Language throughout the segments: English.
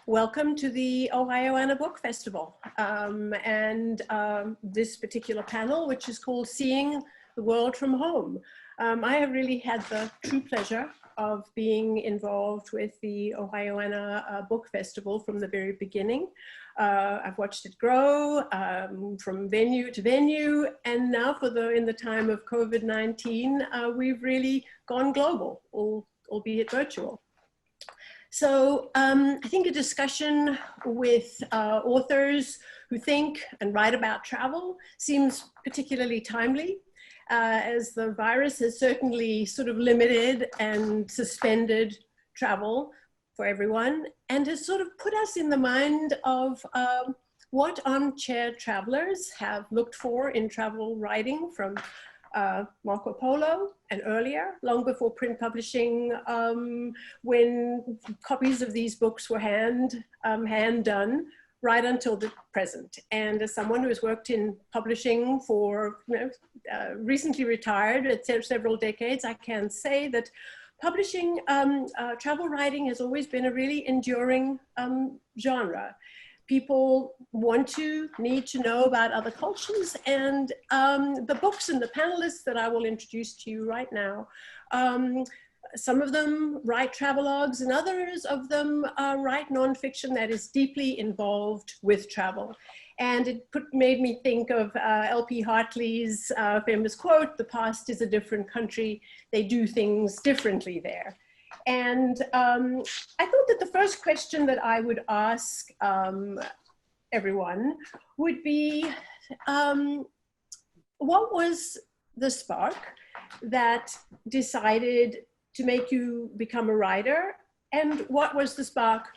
Welcome to the Ohioana Book Festival this particular panel, which is called Seeing the World from Home. I have really had the true pleasure of being involved with the Ohioana Book Festival from the very beginning. I've watched it grow from venue to venue, and now in the time of COVID-19, we've really gone global, albeit virtual. So I think a discussion with authors who think and write about travel seems particularly timely, as the virus has certainly sort of limited and suspended travel for everyone, and has sort of put us in the mind of what armchair travelers have looked for in travel writing from Marco Polo and earlier, long before print publishing, when copies of these books were hand done, right until the present. And as someone who has worked in publishing for, recently retired at several decades, I can say that publishing, travel writing has always been a really enduring genre. People need to know about other cultures, and the books and the panelists that I will introduce to you right now, some of them write travelogues and others of them write nonfiction that is deeply involved with travel. And it made me think of L.P. Hartley's famous quote, "The past is a different country, they do things differently there." And I thought that the first question that I would ask everyone would be, what was the spark that decided to make you become a writer? And what was the spark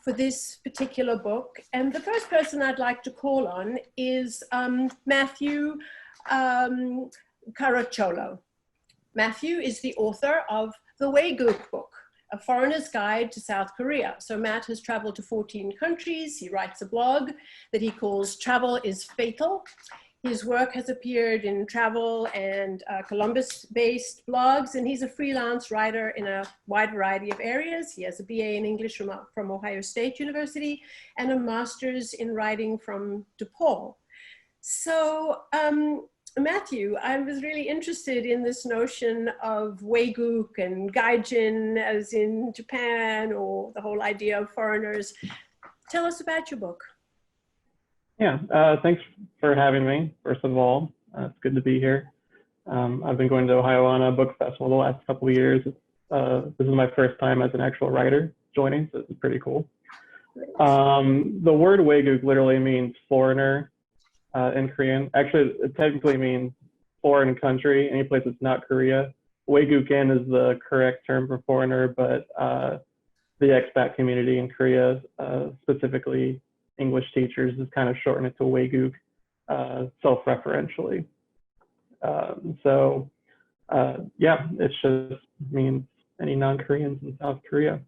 for this particular book? And the first person I'd like to call on is Matthew Caracciolo. Matthew is the author of The Wayguk book, A Foreigner's Guide to South Korea. So Matt has traveled to 14 countries. He writes a blog that he calls Travel is Fatal. His work has appeared in travel and Columbus-based blogs, and he's a freelance writer in a wide variety of areas. He has a BA in English from Ohio State University and a master's in writing from DePaul. So Matthew, I was really interested in this notion of Wayguk and Gaijin as in Japan, or the whole idea of foreigners. Tell us about your book. Yeah, thanks for having me, first of all. It's good to be here. I've been going to Ohioana Book Festival the last couple of years. This is my first time as an actual writer joining, so it's pretty cool. The word Wayguk literally means foreigner in Korean. Actually, it technically means foreign country, any place that's not Korea. Wayguk-in is the correct term for foreigner, but the expat community in Korea, specifically English teachers, is kind of shorten it to Wayguk self-referentially. Yeah, it just means any non-Koreans in South Korea.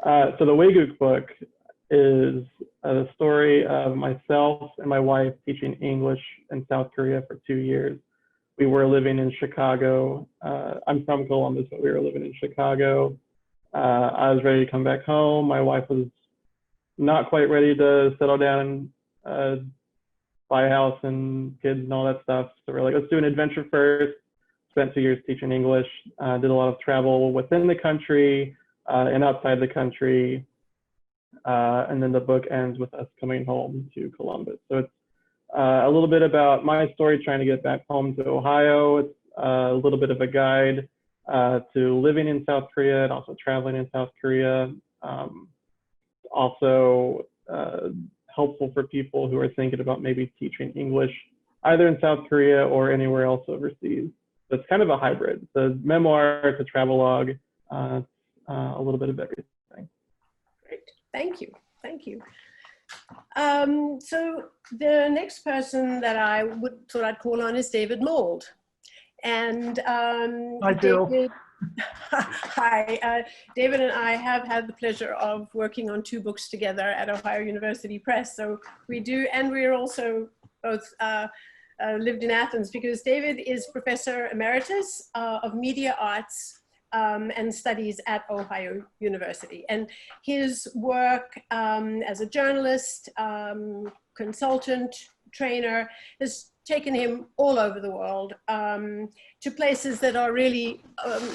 So the Wayguk book is a story of myself and my wife teaching English in South Korea for 2 years. We were living in Chicago. I'm from Columbus, but we were living in Chicago. I was ready to come back home. My wife was not quite ready to settle down and buy a house and kids and all that stuff. So we're like, let's do an adventure first. Spent 2 years teaching English, did a lot of travel within the country and outside the country. And then the book ends with us coming home to Columbus. So it's a little bit about my story trying to get back home to Ohio. It's a little bit of a guide to living in South Korea and also traveling in South Korea. Also helpful for people who are thinking about maybe teaching English either in South Korea or anywhere else overseas. So it's kind of a hybrid. It's a memoir, it's a travelogue, a little bit of everything. Great, thank you, thank you. So the next person that I thought I'd call on is David Mould. And Hi, Jill. David, hi, David and I have had the pleasure of working on 2 books together at Ohio University Press. So we do, and we're also both lived in Athens, because David is Professor Emeritus of Media Arts and studies at Ohio University. And his work as a journalist, consultant, trainer has taken him all over the world to places that are really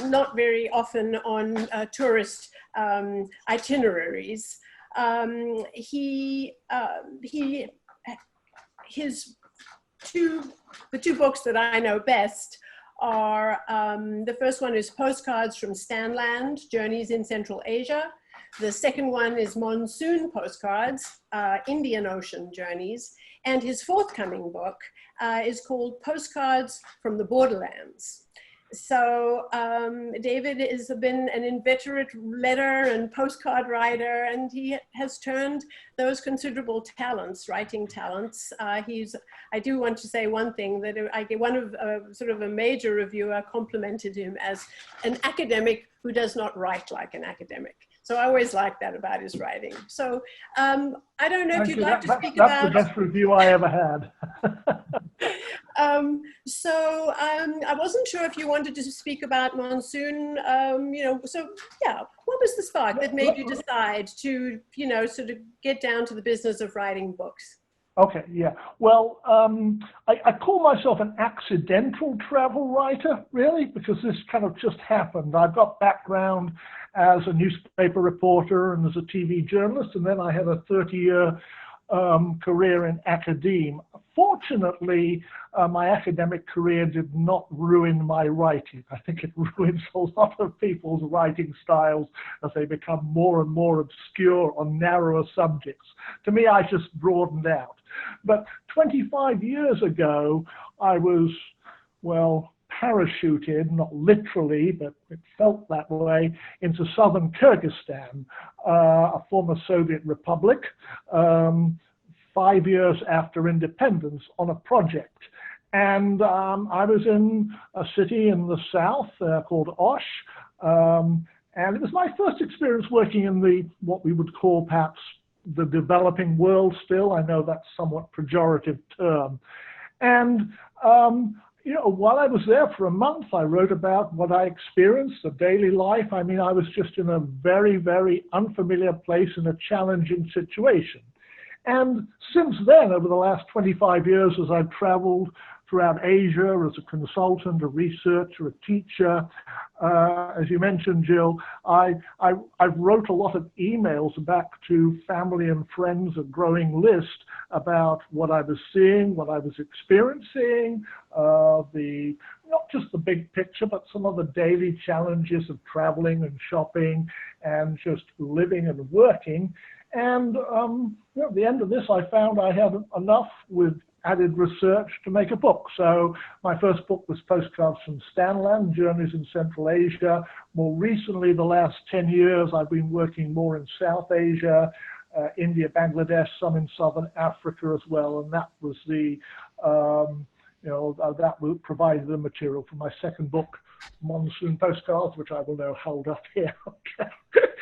not very often on tourist itineraries. The two books that I know best are, the first one is Postcards from Stanland, Journeys in Central Asia. The second one is Monsoon Postcards, Indian Ocean Journeys. And his forthcoming book is called Postcards from the Borderlands. So David has been an inveterate letter and postcard writer, and he has turned those considerable talents, writing talents. I do want to say one thing, that I get one of sort of a major reviewer complimented him as an academic who does not write like an academic. So I always like that about his writing. So I don't know if you'd like to speak about... That's the best review I ever had. I wasn't sure if you wanted to speak about Monsoon, so yeah, what was the spark that made you decide to, sort of get down to the business of writing books? Okay, yeah. Well, I call myself an accidental travel writer, really, because this kind of just happened. I've got background as a newspaper reporter and as a TV journalist, and then I had a 30-year career in academia. Fortunately, my academic career did not ruin my writing. I think it ruins a lot of people's writing styles as they become more and more obscure on narrower subjects. To me, I just broadened out. But 25 years ago, I was, well, parachuted, not literally, but it felt that way, into southern Kyrgyzstan, a former Soviet republic, 5 years after independence, on a project. And I was in a city in the south called Osh, and it was my first experience working in what we would call perhaps the developing world still. I know that's a somewhat pejorative term. And while I was there for a month, I wrote about what I experienced, the daily life. I mean, I was just in a very, very unfamiliar place in a challenging situation. And since then, over the last 25 years, as I've traveled throughout Asia as a consultant, a researcher, a teacher, as you mentioned, Jill, I wrote a lot of emails back to family and friends, a growing list about what I was seeing, what I was experiencing, not just the big picture, but some of the daily challenges of traveling and shopping and just living and working. And at the end of this, I found I had enough with added research to make a book. So my first book was Postcards from Stanland, Journeys in Central Asia. More recently, the last 10 years, I've been working more in South Asia, India, Bangladesh, some in Southern Africa as well. And that was that provided the material for my second book, Monsoon Postcards, which I will now hold up here. Okay.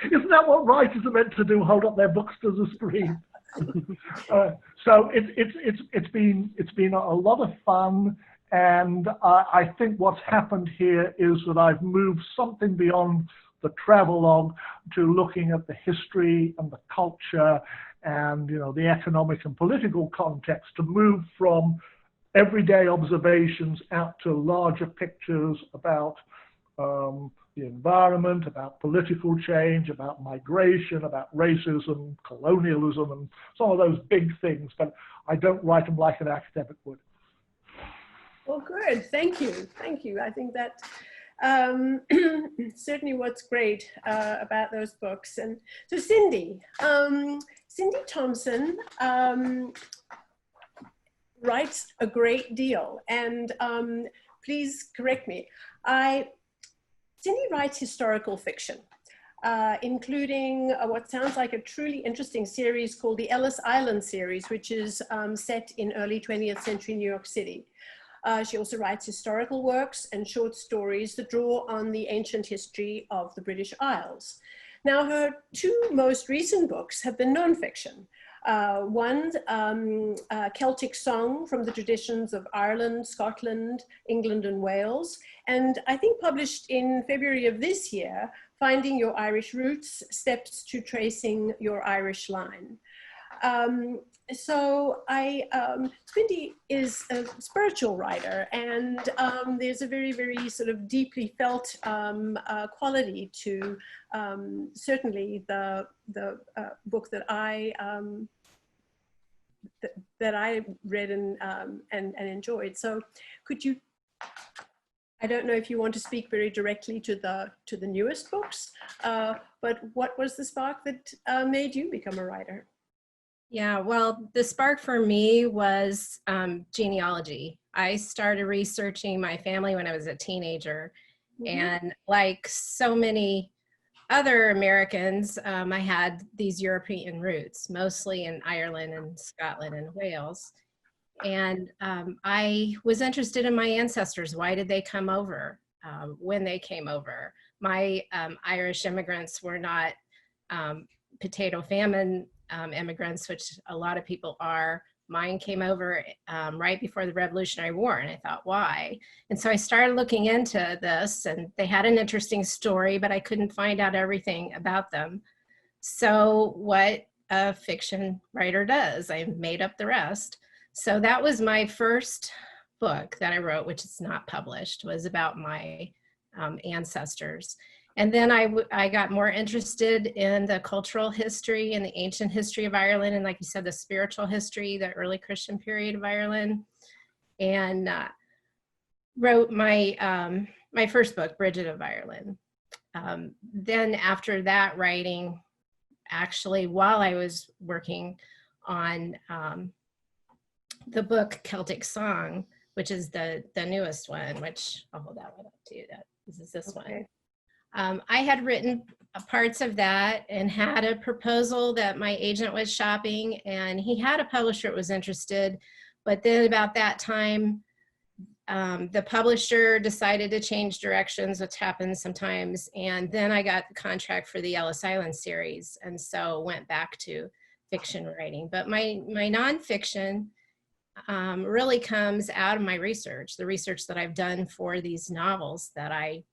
Isn't that what writers are meant to do? Hold up their books to the screen. So it's been a lot of fun, and I think what's happened here is that I've moved something beyond the travelogue to looking at the history and the culture and the economic and political context, to move from everyday observations out to larger pictures about the environment, about political change, about migration, about racism, colonialism, and some of those big things, but I don't write them like an academic would. Well, good. Thank you. Thank you. I think that certainly what's great about those books. And so Cindy Thomson writes a great deal, and please correct me. Cindy writes historical fiction, including what sounds like a truly interesting series called the Ellis Island series, which is set in early 20th century New York City. She also writes historical works and short stories that draw on the ancient history of the British Isles. Now, her two most recent books have been nonfiction. One, Celtic song from the traditions of Ireland, Scotland, England, and Wales. And I think published in February of this year, Finding Your Irish Roots, Steps to Tracing Your Irish Line. Squinty is a spiritual writer, and there's a very, very sort of deeply felt quality to certainly the book that I read and enjoyed. So, could you? I don't know if you want to speak very directly to the newest books, but what was the spark that made you become a writer? Yeah, well, the spark for me was genealogy. I started researching my family when I was a teenager. Mm-hmm. And like so many other Americans, I had these European roots, mostly in Ireland and Scotland and Wales. And I was interested in my ancestors. Why did they come over? When they came over? My Irish immigrants were not potato famine immigrants, which a lot of people are. Mine came over right before the Revolutionary War, and I thought, why? And so I started looking into this, and they had an interesting story, but I couldn't find out everything about them. So what a fiction writer does, I made up the rest. So that was my first book that I wrote, which is not published, was about my ancestors. And then I got more interested in the cultural history and the ancient history of Ireland, and like you said, the spiritual history, the early Christian period of Ireland, and wrote my my first book, Bridget of Ireland. Then after that writing, actually, while I was working on the book Celtic Song, which is the newest one, which I'll hold that one up to you. This is this one. I had written parts of that and had a proposal that my agent was shopping, and he had a publisher that was interested. But then about that time, the publisher decided to change directions, which happens sometimes. And then I got the contract for the Ellis Island series, and so went back to fiction writing. But my nonfiction really comes out of my research, the research that I've done for these novels that I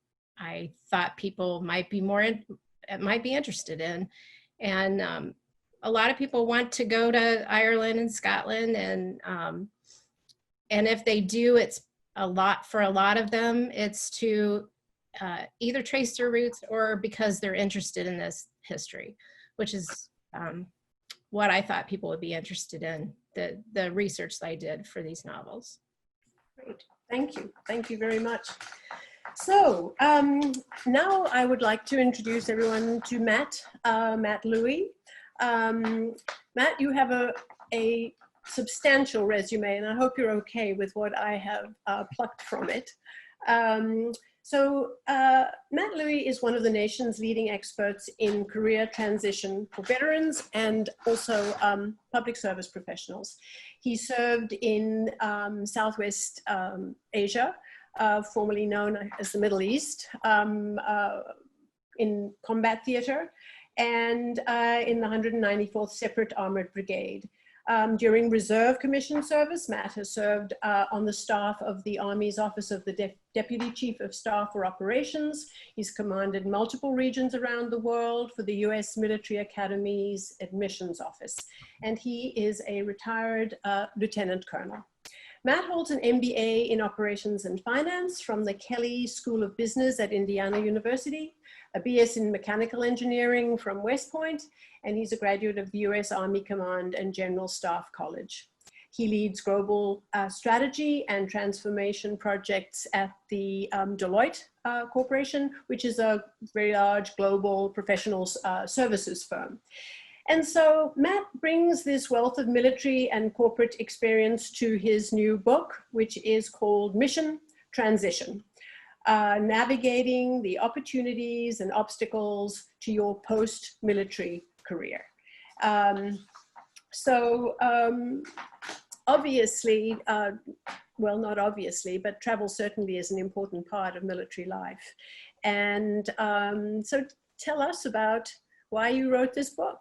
thought people might be interested in. And a lot of people want to go to Ireland and Scotland, and if they do, it's for a lot of them, it's to either trace their roots or because they're interested in this history, which is what I thought people would be interested in, the research that I did for these novels. Great, thank you very much. So now I would like to introduce everyone to Matt Louie. Matt, you have a substantial resume, and I hope you're okay with what I have plucked from it. Matt Louie is one of the nation's leading experts in career transition for veterans and also public service professionals. He served in Southwest Asia, formerly known as the Middle East, in combat theater, and in the 194th Separate Armored Brigade. During Reserve Commission service, Matt has served on the staff of the Army's Office of the Deputy Chief of Staff for Operations. He's commanded multiple regions around the world for the U.S. Military Academy's Admissions Office, and he is a retired Lieutenant Colonel. Matt holds an MBA in Operations and Finance from the Kelley School of Business at Indiana University, a BS in Mechanical Engineering from West Point, and he's a graduate of the U.S. Army Command and General Staff College. He leads global strategy and transformation projects at the Deloitte Corporation, which is a very large global professional services firm. And so Matt brings this wealth of military and corporate experience to his new book, which is called Mission Transition, Navigating the Opportunities and Obstacles to Your Post-Military Career. Obviously, well, not obviously, but travel certainly is an important part of military life. And so tell us about why you wrote this book.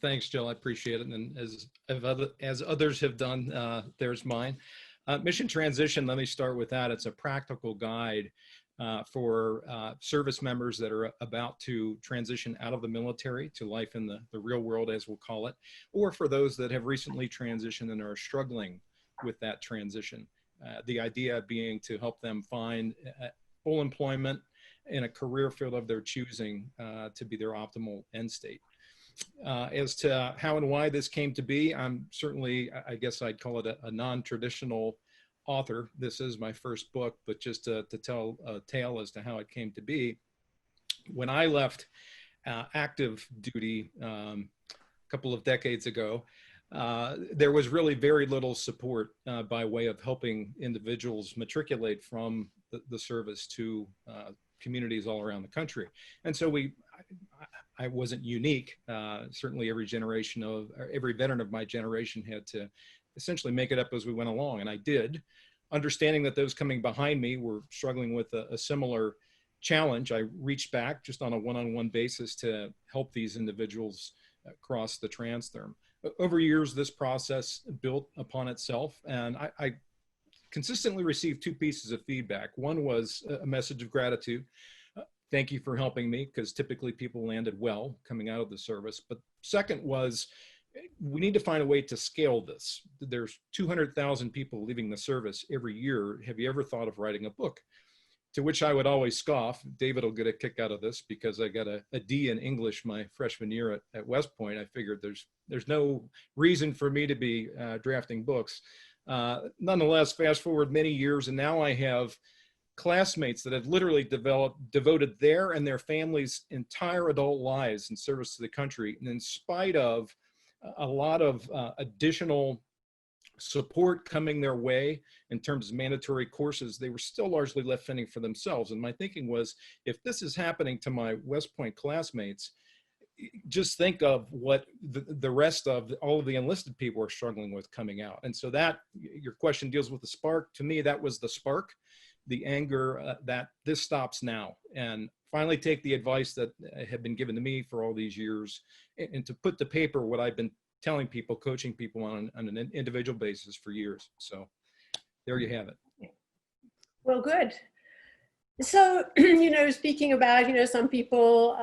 Thanks, Jill. I appreciate it. And as others have done, there's mine. Mission Transition, let me start with that. It's a practical guide for service members that are about to transition out of the military to life in the real world, as we'll call it, or for those that have recently transitioned and are struggling with that transition. The idea being to help them find full employment in a career field of their choosing to be their optimal end state. As to how and why this came to be, I'm certainly, I guess I'd call it a non-traditional author. This is my first book, but just to tell a tale as to how it came to be. When I left active duty a couple of decades ago, there was really very little support by way of helping individuals matriculate from the service to communities all around the country. And so I wasn't unique. Certainly every veteran of my generation had to essentially make it up as we went along. And I did, understanding that those coming behind me were struggling with a similar challenge. I reached back just on a one-on-one basis to help these individuals cross the transtherm. Over years, this process built upon itself, and I consistently received two pieces of feedback. One was a message of gratitude. Thank you for helping me, because typically people landed well coming out of the service. But second was, we need to find a way to scale this. There's 200,000 people leaving the service every year. Have you ever thought of writing a book? To which I would always scoff. David will get a kick out of this because I got a D in English my freshman year at West Point. I figured there's no reason for me to be drafting books. Nonetheless, fast forward many years, and now I have classmates that have literally devoted their and their families' entire adult lives in service to the country. And in spite of a lot of additional support coming their way in terms of mandatory courses, they were still largely left fending for themselves. And my thinking was, if this is happening to my West Point classmates, just think of what the rest of all of the enlisted people are struggling with coming out. And so that, your question deals with the spark. To me, that was the spark, the anger that this stops now. And finally take the advice that had been given to me for all these years and to put to paper what I've been telling people, coaching people on an individual basis for years. So there you have it. Well, good. So, speaking about, some people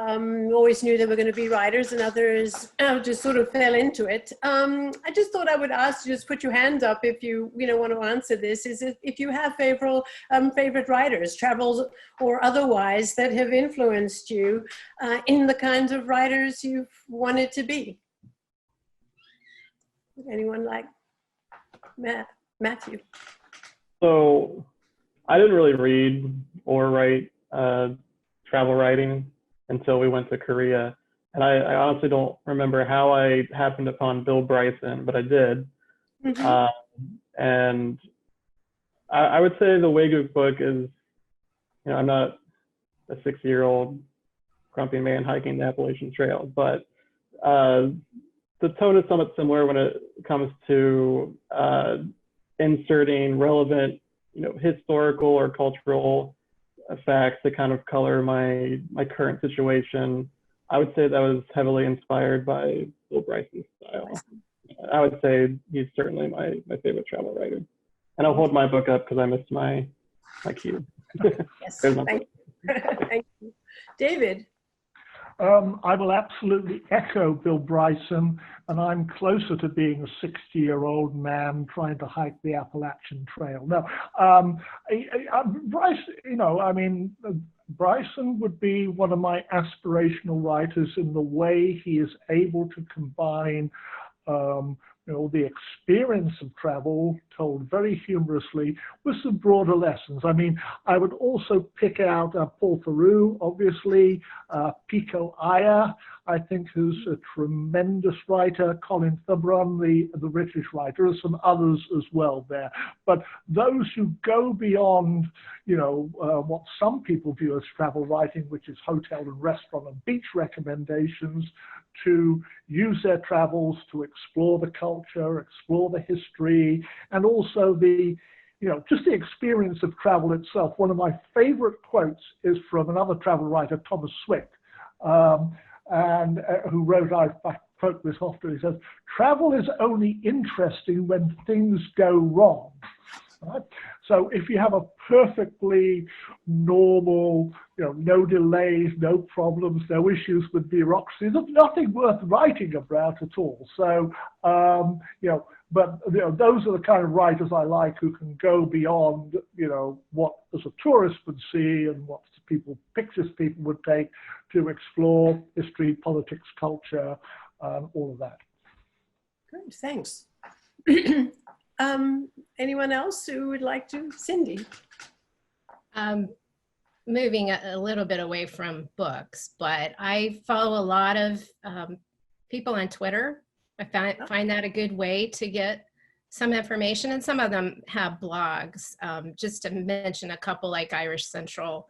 always knew they were going to be writers and others just sort of fell into it. I just thought I would ask you, just put your hand up if you, want to answer this, is if you have favorite writers, travels or otherwise, that have influenced you in the kinds of writers you've wanted to be. Anyone like Matthew? So I didn't really read or write travel writing until we went to Korea. And I honestly don't remember how I happened upon Bill Bryson, but I did. Mm-hmm. And I would say the Wayguk book is, I'm not a 60-year-old grumpy man hiking the Appalachian Trail, but the tone is somewhat similar when it comes to inserting relevant, historical or cultural facts that kind of color my current situation. I would say that was heavily inspired by Bill Bryson's style. I would say he's certainly my favorite travel writer. And I'll hold my book up because I missed my cue. Yes, thank you. Thank you. David? I will absolutely echo Bill Bryson, and I'm closer to being a 60-year-old man trying to hike the Appalachian Trail. No, Bryson, Bryson would be one of my aspirational writers in the way he is able to combine the experience of travel told very humorously with some broader lessons. I mean, I would also pick out Paul Theroux, obviously, Pico Iyer, I think, who's a tremendous writer, Colin Thubron, the British writer, and some others as well there. But those who go beyond, what some people view as travel writing, which is hotel and restaurant and beach recommendations, to use their travels to explore the culture, explore the history, and also just the experience of travel itself. One of my favorite quotes is from another travel writer, Thomas Swift, who wrote, I've quote this often. He says, "Travel is only interesting when things go wrong." Right? So if you have a perfectly normal, no delays, no problems, no issues with bureaucracy, there's nothing worth writing about at all. So, but those are the kind of writers I like, who can go beyond, what as a tourist would see and what pictures people would take to explore history, politics, culture, all of that. Good, thanks. Anyone else who would like to? Cindy. Moving a little bit away from books, but I follow a lot of people on Twitter. I find that a good way to get some information, and some of them have blogs. Just to mention a couple, like Irish Central,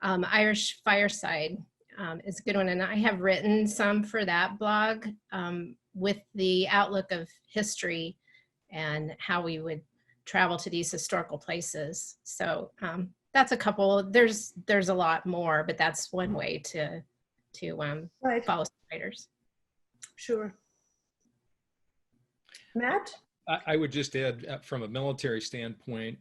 Irish Fireside is a good one, and I have written some for that blog with the outlook of history and how we would travel to these historical places. So that's a couple. There's a lot more, but that's one way to Right. follow writers. Sure. Matt? I would just add, from a military standpoint,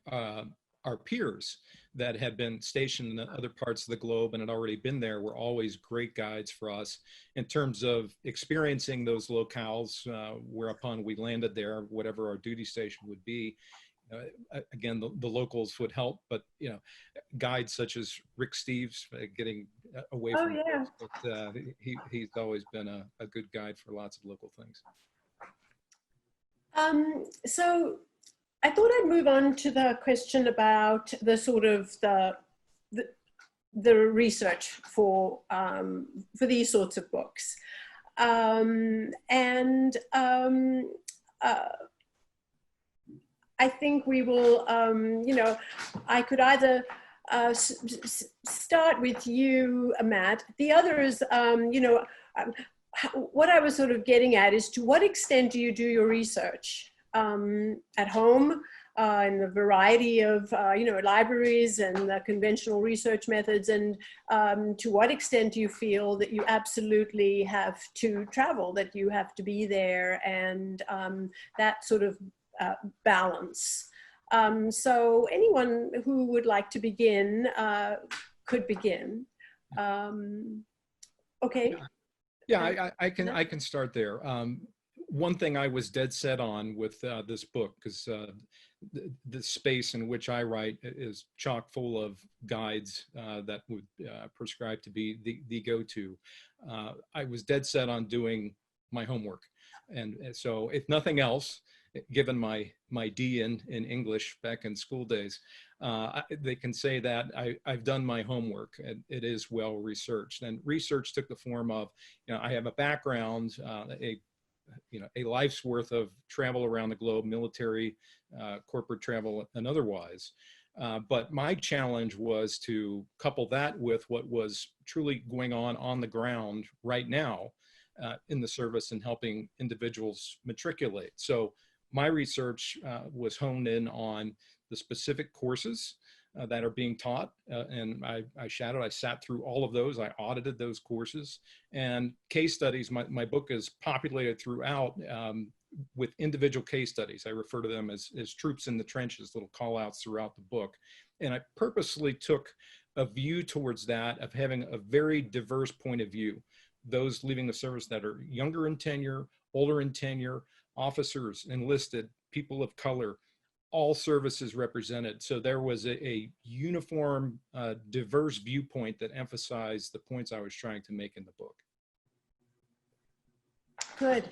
our peers that had been stationed in other parts of the globe and had already been there were always great guides for us in terms of experiencing those locales, whereupon we landed there, whatever our duty station would be. Again, the locals would help, but guides such as Rick Steves, getting away from yeah. but, he's always been a good guide for lots of local things. So I thought I'd move on to the question about the sort of the research for these sorts of books. I think we will, I could either start with you, Matt. The other is, what I was sort of getting at is, to what extent do you do your research at home in a variety of, libraries and conventional research methods, and to what extent do you feel that you absolutely have to travel, that you have to be there, and that sort of balance. So anyone who would like to begin could begin. Okay. Yeah, I can start there. One thing I was dead set on with this book, because the space in which I write is chock full of guides that would prescribe to be the go-to. I was dead set on doing my homework. And so if nothing else, given my D in English back in school days, they can say that I've done my homework, and it is well researched. And research took the form of, I have a background, a life's worth of travel around the globe, military, corporate travel, and otherwise. But my challenge was to couple that with what was truly going on the ground right now in the service and helping individuals matriculate. So my research was honed in on the specific courses that are being taught, and I sat through all of those. I audited those courses, and case studies. My book is populated throughout with individual case studies. I refer to them as troops in the trenches, little call outs throughout the book. And I purposely took a view towards that, of having a very diverse point of view. Those leaving the service that are younger in tenure, older in tenure, officers, enlisted, people of color, all services represented. So there was a uniform, diverse viewpoint that emphasized the points I was trying to make in the book. Good.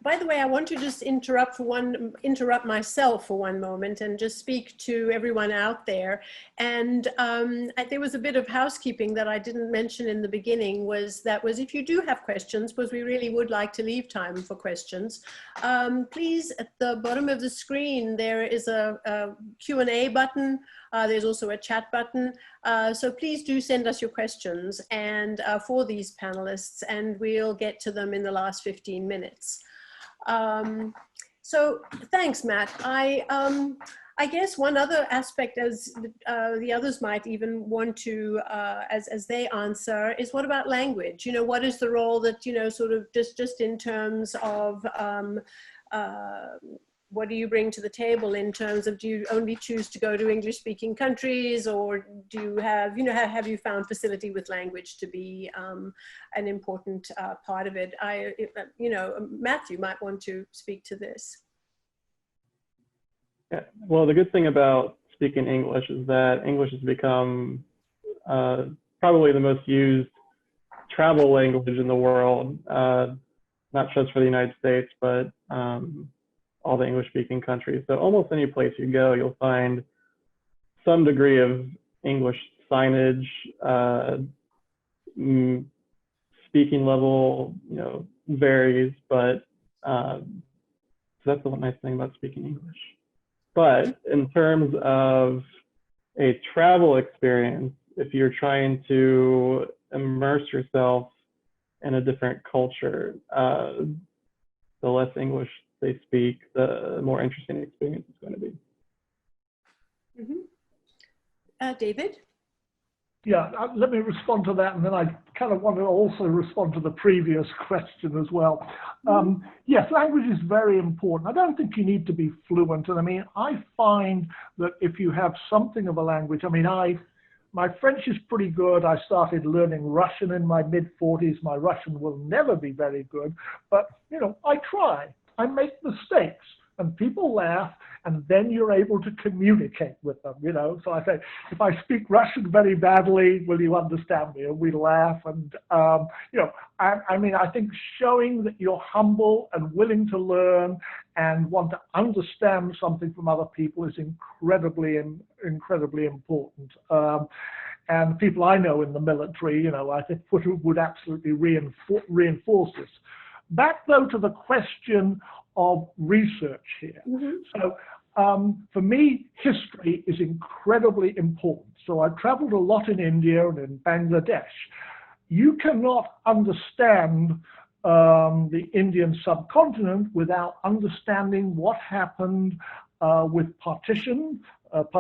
By the way, I want to just interrupt myself for one moment and just speak to everyone out there. And there was a bit of housekeeping that I didn't mention in the beginning, was if you do have questions, because we really would like to leave time for questions, please, at the bottom of the screen, there is a Q&A button. There's also a chat button. So please do send us your questions and for these panelists, and we'll get to them in the last 15 minutes. So thanks, Matt. I guess one other aspect, as the others might even want to, as they answer, is what about language? You know, what is the role that, you know, sort of just in terms of what do you bring to the table in terms of, do you only choose to go to English-speaking countries, or do you have, you know, have you found facility with language to be an important part of it? You know, Matthew might want to speak to this. Yeah. Well, the good thing about speaking English is that English has become probably the most used travel language in the world, not just for the United States, but all the English-speaking countries. So almost any place you go, you'll find some degree of English signage, speaking level, you know, varies, but so that's the nice thing about speaking English. But in terms of a travel experience, if you're trying to immerse yourself in a different culture, the less English they speak, the more interesting the experience is going to be. Mm-hmm. David? Yeah, let me respond to that, and then I kind of want to also respond to the previous question as well. Yes, language is very important. I don't think you need to be fluent. And I mean, I find that if you have something of a language, I mean, my French is pretty good. I started learning Russian in my mid-40s. My Russian will never be very good, but, you know, I try. I make mistakes, and people laugh, and then you're able to communicate with them, you know. So I say, if I speak Russian very badly, will you understand me? And we laugh, and, you know, I mean, I think showing that you're humble and willing to learn and want to understand something from other people is incredibly important. And people I know in the military, you know, I think would absolutely reinforce this. Back, though, to the question of research here. Mm-hmm. So for me, history is incredibly important. So I've traveled a lot in India and in Bangladesh. You cannot understand the Indian subcontinent without understanding what happened with partition of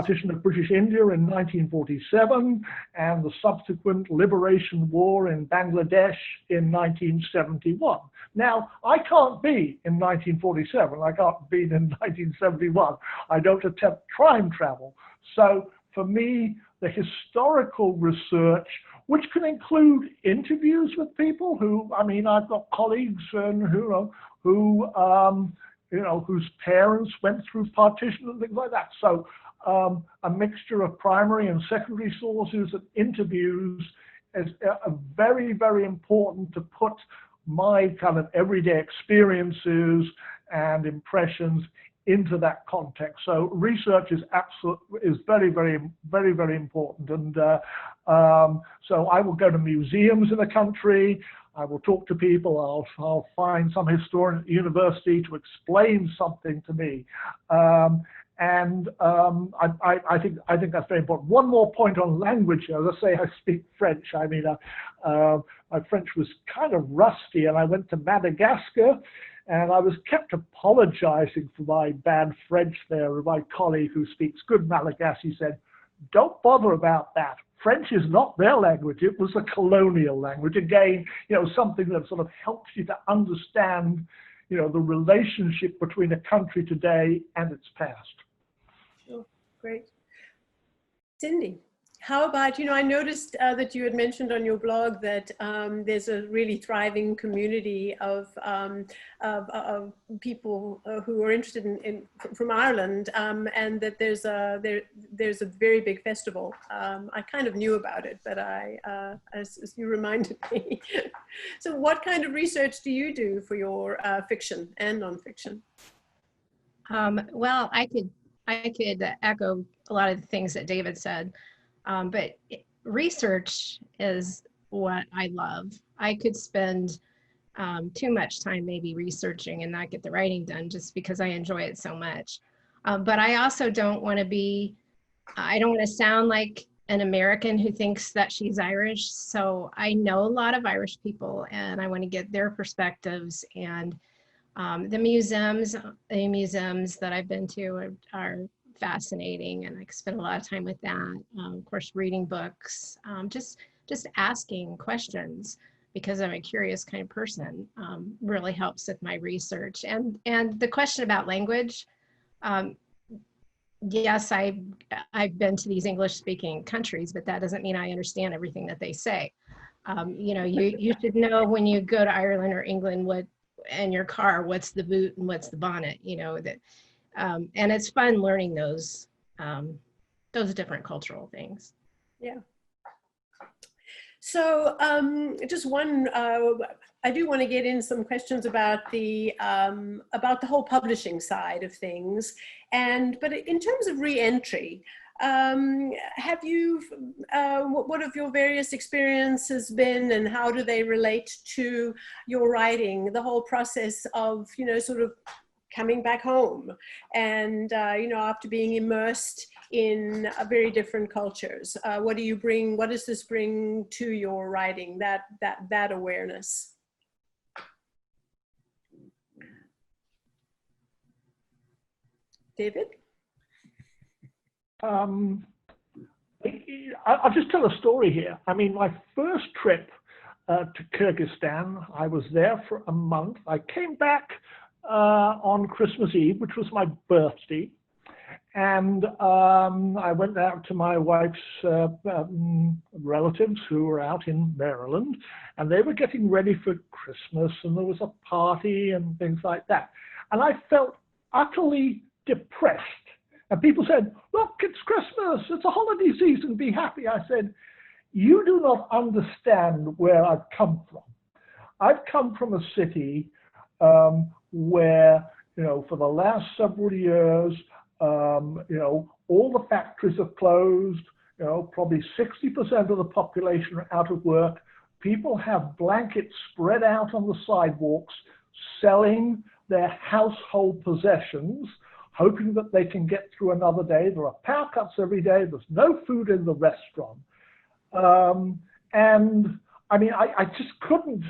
British India in 1947 and the subsequent liberation war in Bangladesh in 1971. Now, I can't be in 1947. I can't be in 1971. I don't attempt time travel. So for me, the historical research, which can include interviews with people who, I mean, I've got colleagues who whose parents went through partition and things like that. So a mixture of primary and secondary sources and interviews is very, very important to put my kind of everyday experiences and impressions into that context. So research is very, very, very, very important. And so I will go to museums in the country. I will talk to people. I'll find some historian at the university to explain something to me. I think that's very important. One more point on language. Let's say I speak French. I mean, my French was kind of rusty, and I went to Madagascar, and I was kept apologizing for my bad French there. And my colleague who speaks good Malagasy said, "Don't bother about that. French is not their language. It was a colonial language." Again, you know, something that sort of helps you to understand, you know, the relationship between a country today and its past. Sure, great. Cindy, how about, you know, I noticed that you had mentioned on your blog that there's a really thriving community of people who are interested from Ireland, and that there's a very big festival. I kind of knew about it, but as you reminded me. So what kind of research do you do for your fiction and nonfiction? Well, I could echo a lot of the things that David said. But research is what I love. I could spend too much time maybe researching and not get the writing done just because I enjoy it so much. But I also don't want to sound like an American who thinks that she's Irish. So I know a lot of Irish people, and I want to get their perspectives. And the museums that I've been to are fascinating, and I spend a lot of time with that. Of course, reading books, just asking questions, because I'm a curious kind of person, really helps with my research. And the question about language, yes, I've been to these English-speaking countries, but that doesn't mean I understand everything that they say. You know, you should know when you go to Ireland or England in your car, what's the boot and what's the bonnet, you know, that, and it's fun learning those different cultural things. Yeah. So just one, I do want to get in some questions about the whole publishing side of things. But in terms of re-entry, have you, what have your various experiences been, and how do they relate to your writing, the whole process of, you know, sort of coming back home and, you know, after being immersed in very different cultures? What do you bring, what does this bring to your writing, that awareness? David? I'll just tell a story here. I mean, my first trip to Kyrgyzstan, I was there for a month. I came back on Christmas Eve, which was my birthday. And I went out to my wife's relatives who were out in Maryland, and they were getting ready for Christmas, and there was a party and things like that. And I felt utterly depressed. And people said, look, it's Christmas, it's a holiday season, be happy. I said, you do not understand where I've come from. I've come from a city where, you know, for the last several years, you know, all the factories have closed, you know, probably 60% of the population are out of work. People have blankets spread out on the sidewalks, selling their household possessions, hoping that they can get through another day. There are power cuts every day. There's no food in the restaurant. And I mean, I just couldn't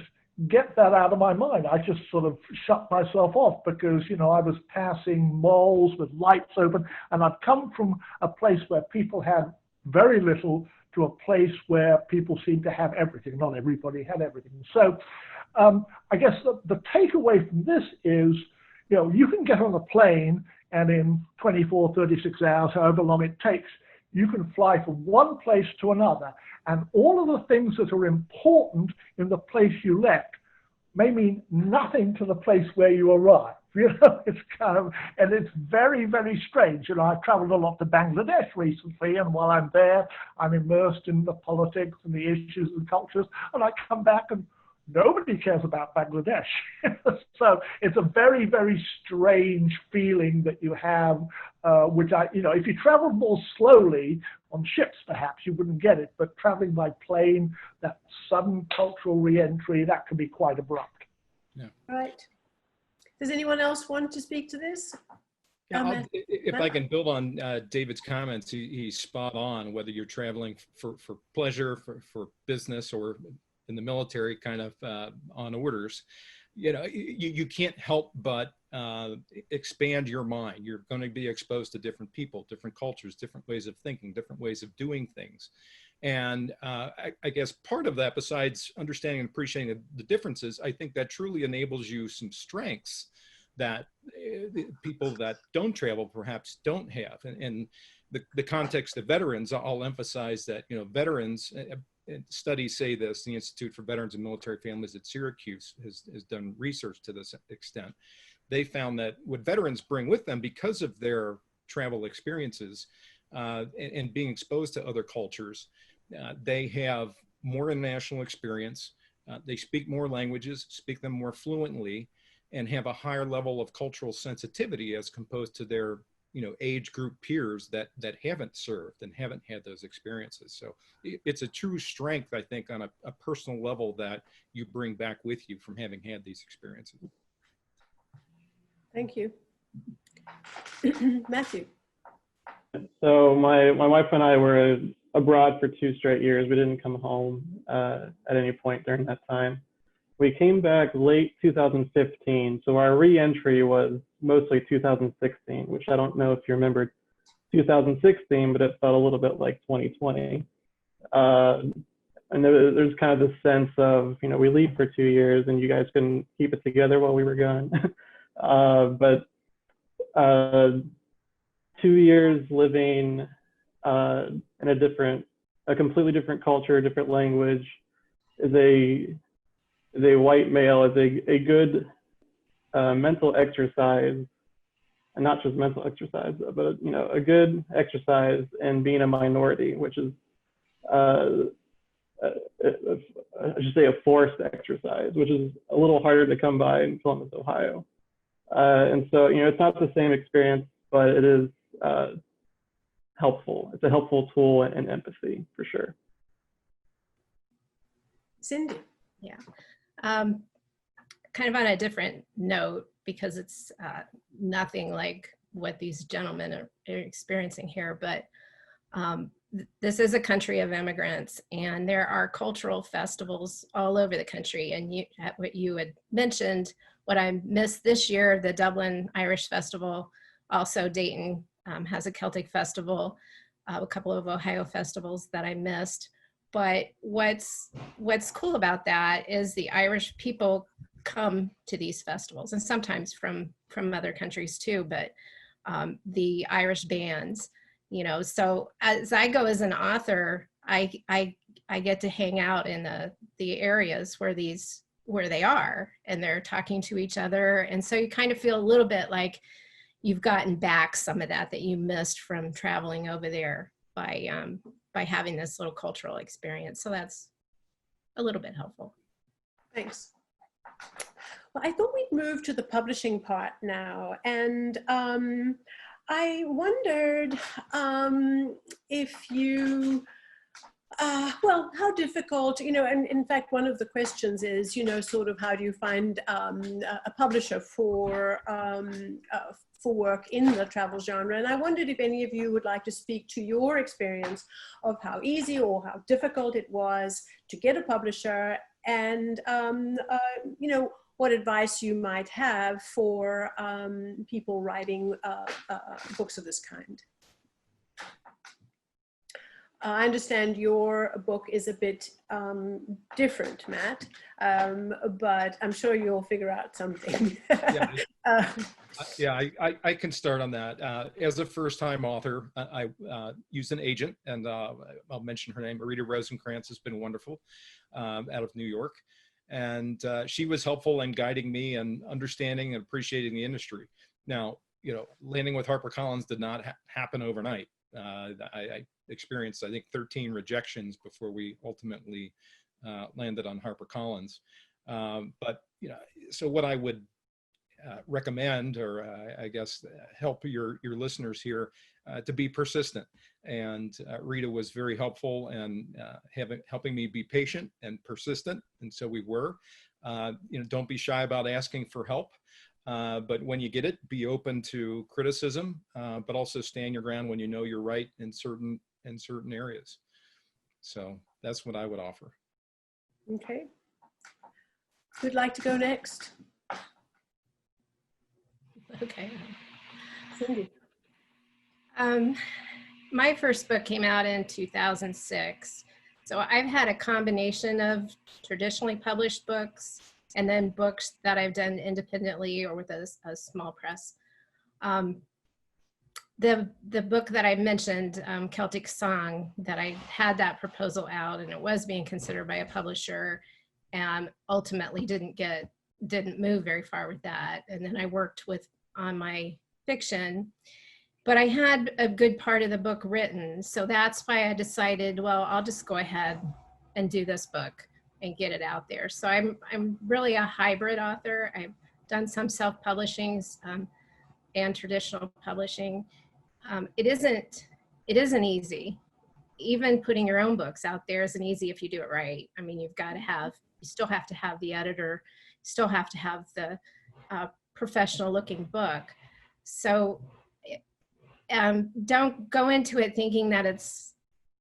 get that out of my mind. I just sort of shut myself off because, you know, I was passing malls with lights open, and I'd come from a place where people had very little to a place where people seemed to have everything. Not everybody had everything. So I guess the takeaway from this is, you know, you can get on a plane and in 24, 36 hours, however long it takes, you can fly from one place to another. And all of the things that are important in the place you left may mean nothing to the place where you arrive. You know, it's kind of, and it's very, very strange. You know, I've traveled a lot to Bangladesh recently, and while I'm there, I'm immersed in the politics and the issues and cultures, and I come back and nobody cares about Bangladesh. So it's a very, very strange feeling that you have, which you know, if you travel more slowly on ships, perhaps you wouldn't get it, but traveling by plane, that sudden cultural re-entry, that can be quite abrupt. Yeah. Right. Does anyone else want to speak to this? Yeah, if I can build on David's comments, he's spot on, whether you're traveling for pleasure, for business, or in the military, kind of on orders. You know, you can't help but expand your mind. You're going to be exposed to different people, different cultures, different ways of thinking, different ways of doing things. And I guess part of that, besides understanding and appreciating the differences, I think that truly enables you some strengths that people that don't travel perhaps don't have. And the context of veterans, I'll emphasize that, you know, veterans, studies say this, the Institute for Veterans and Military Families at Syracuse has done research to this extent. They found that what veterans bring with them, because of their travel experiences and being exposed to other cultures, they have more international experience. They speak more languages, speak them more fluently, and have a higher level of cultural sensitivity as opposed to their, you know, age group peers that haven't served and haven't had those experiences. So it's a true strength, I think, on a personal level that you bring back with you from having had these experiences. Thank you. Matthew. So my wife and I were abroad for 2 straight years. We didn't come home at any point during that time. We came back late 2015, so our re-entry was mostly 2016, which I don't know if you remember 2016, but it felt a little bit like 2020. And there's kind of this sense of, you know, we leave for 2 years and you guys can keep it together while we were gone. But 2 years living in a completely different culture, different language, is a white male, is a good mental exercise, and not just mental exercise, but, you know, a good exercise in being a minority, which is I should say a forced exercise, which is a little harder to come by in Columbus, Ohio. And so, you know, it's not the same experience, but it is helpful. It's a helpful tool in empathy, for sure. Cindy. Yeah. Kind of on a different note, because it's nothing like what these gentlemen are experiencing here, but this is a country of immigrants, and there are cultural festivals all over the country. And what you had mentioned, what I missed this year, the Dublin Irish Festival, also Dayton has a Celtic festival, a couple of Ohio festivals that I missed. But what's cool about that is the Irish people come to these festivals, and sometimes from other countries too, but the Irish bands, you know. So as I go as an author, I get to hang out in the areas where they are, and they're talking to each other, and so you kind of feel a little bit like you've gotten back some of that you missed from traveling over there by having this little cultural experience. So that's a little bit helpful. Thanks. Well, I thought we'd move to the publishing part now, and I wondered if you, well, how difficult, you know, and in fact, one of the questions is, you know, sort of how do you find a publisher for work in the travel genre? And I wondered if any of you would like to speak to your experience of how easy or how difficult it was to get a publisher, and, you know, what advice you might have for people writing books of this kind. I understand your book is a bit different, Matt, but I'm sure you'll figure out something. Yeah, I can start on that. As a first-time author, I used an agent, and I'll mention her name. Marita Rosenkrantz has been wonderful, out of New York. And she was helpful in guiding me and understanding and appreciating the industry. Now, you know, landing with HarperCollins did not happen overnight. I experienced, I think, 13 rejections before we ultimately landed on HarperCollins. But, you know, so what I would recommend, or I guess help your listeners here, to be persistent. And Rita was very helpful in helping me be patient and persistent. And so we were. You know, don't be shy about asking for help. But when you get it, be open to criticism, but also stand your ground when you know you're right in certain areas. So that's what I would offer. Okay. Who'd like to go next? Okay. Cindy. My first book came out in 2006. So I've had a combination of traditionally published books and then books that I've done independently or with a small press. The book that I mentioned, Celtic Song, that I had that proposal out and it was being considered by a publisher, and ultimately didn't move very far with that. And then I worked on my fiction, but I had a good part of the book written. So that's why I decided, well, I'll just go ahead and do this book and get it out there. So I'm really a hybrid author. I've done some self-publishings and traditional publishing. It isn't easy. Even putting your own books out there isn't easy if you do it right. I mean, you still have to have the editor, still have to have the professional looking book. So don't go into it thinking that it's,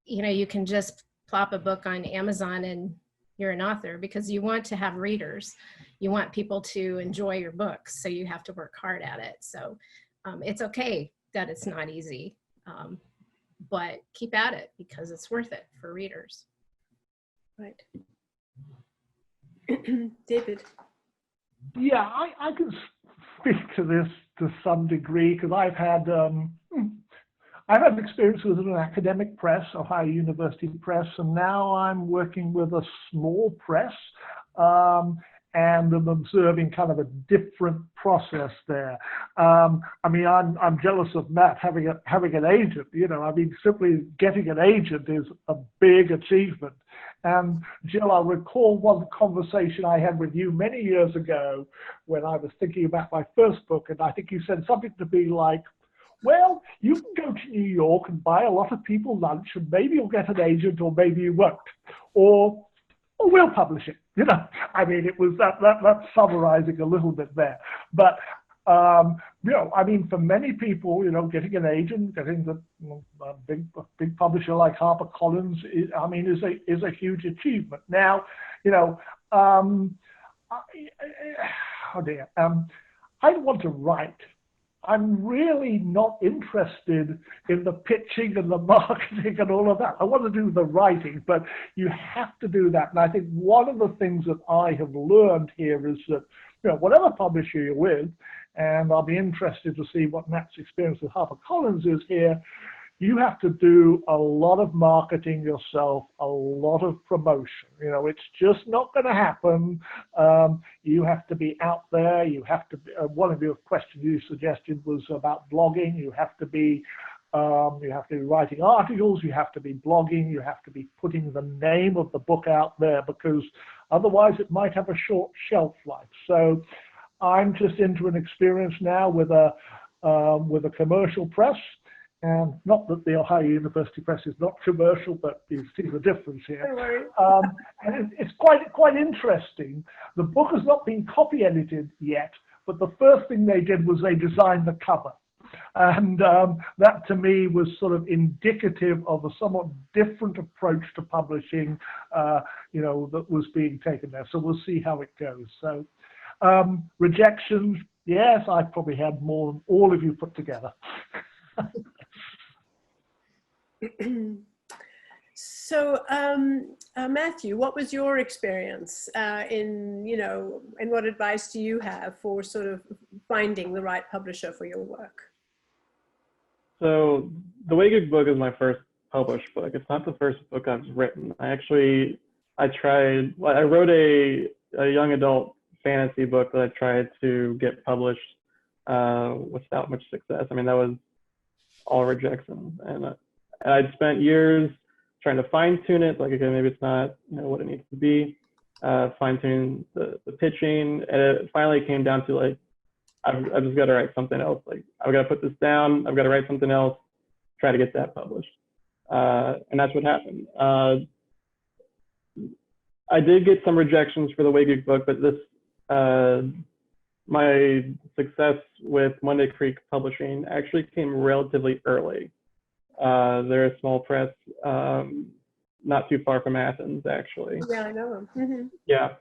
you know, you can just plop a book on Amazon and you're an author, because you want to have readers. You want people to enjoy your books, so you have to work hard at it. So it's okay that it's not easy. But keep at it because it's worth it for readers. Right. David. Yeah, I can speak to this to some degree because I've had experience with an academic press, Ohio University Press, and now I'm working with a small press, and I'm observing kind of a different process there. I mean, I'm jealous of Matt having an agent. You know, I mean, simply getting an agent is a big achievement. And Jill, I recall one conversation I had with you many years ago when I was thinking about my first book, and I think you said something to me like, well, you can go to New York and buy a lot of people lunch, and maybe you'll get an agent, or maybe you won't, or we'll publish it. You know, I mean, it was that's summarizing a little bit there, but you know, I mean, for many people, you know, getting an agent, getting a big publisher like HarperCollins, is a huge achievement. Now, you know, I want to write. I'm really not interested in the pitching and the marketing and all of that. I want to do the writing, but you have to do that. And I think one of the things that I have learned here is that, you know, whatever publisher you're with, and I'll be interested to see what Matt's experience with HarperCollins is here, you have to do a lot of marketing yourself, a lot of promotion. You know, it's just not going to happen. You have to be out there. You have to be, one of your questions you suggested was about blogging. You have to be writing articles. You have to be blogging. You have to be putting the name of the book out there, because otherwise it might have a short shelf life. So I'm just into an experience now with a commercial press. And not that the Ohio University Press is not commercial, but you see the difference here. And it's quite interesting. The book has not been copy edited yet, but the first thing they did was they designed the cover. And that to me was sort of indicative of a somewhat different approach to publishing, you know, that was being taken there. So we'll see how it goes. So rejections, yes, I've probably had more than all of you put together. So, Matthew, what was your experience in what advice do you have for sort of finding the right publisher for your work? So the Way book is my first published book. It's not the first book I've written. I wrote a young adult fantasy book that I tried to get published without much success. I mean, that was all rejection, and I'd spent years trying to fine tune it. Like, okay, maybe it's not, you know, what it needs to be. Fine tune the pitching, and it finally came down to like, I've just got to write something else. Like, I've got to put this down. I've got to write something else. Try to get that published, and that's what happened. I did get some rejections for the Way book, but this. My success with Monday Creek Publishing actually came relatively early. They're a small press, not too far from Athens, actually. Yeah, I know them. Mm-hmm. Yeah.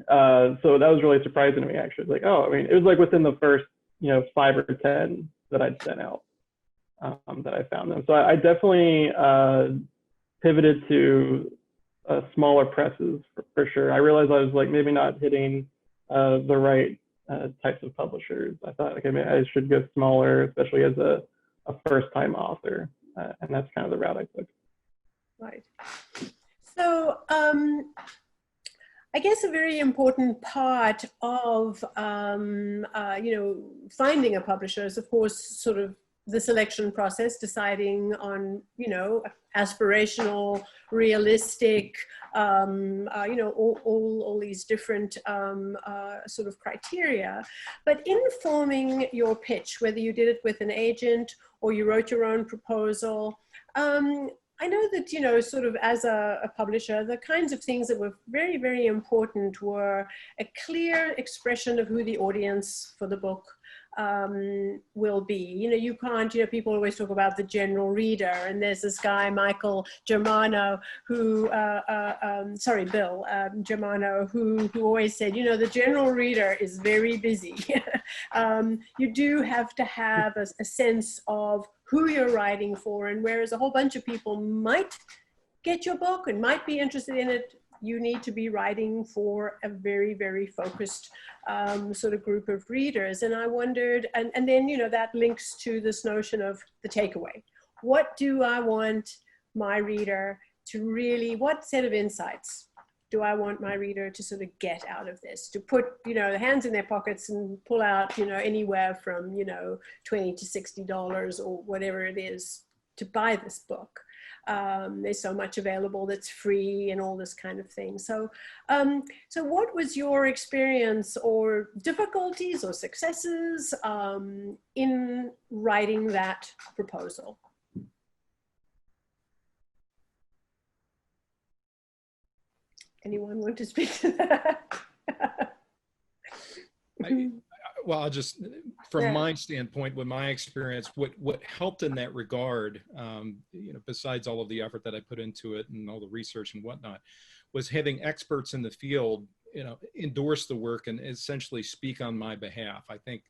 So that was really surprising to me, actually. Like, oh, I mean, it was like within the first, 5 or 10 that I'd sent out that I found them. So I definitely pivoted to smaller presses for sure. I realized I was like maybe not hitting the right types of publishers. I thought, okay, maybe I should go smaller, especially as a first-time author, and that's kind of the route I took. Right. So I guess a very important part of finding a publisher is, of course, sort of the selection process, deciding on aspirational, realistic, all these different sort of criteria. But in forming your pitch, whether you did it with an agent or you wrote your own proposal, I know that, sort of as a publisher, the kinds of things that were very, very important were a clear expression of who the audience for the book will be. You can't, people always talk about the general reader, and there's this guy, Michael Germano, who, Bill Germano, who always said, the general reader is very busy. You do have to have a sense of who you're writing for. And whereas a whole bunch of people might get your book and might be interested in it, you need to be writing for a very, very focused sort of group of readers. And I wondered, and then, you know, that links to this notion of the takeaway. What do I want my reader to really, what set of insights do I want my reader to sort of get out of this, to put, you know, the hands in their pockets and pull out, you know, anywhere from, you know, $20 to $60 or whatever it is to buy this book. There's so much available that's free and all this kind of thing. So, so what was your experience or difficulties or successes in writing that proposal? Anyone want to speak to that? Well, I'll just, from my standpoint, with my experience, what helped in that regard, you know, besides all of the effort that I put into it and all the research and whatnot, was having experts in the field, you know, endorse the work and essentially speak on my behalf. I think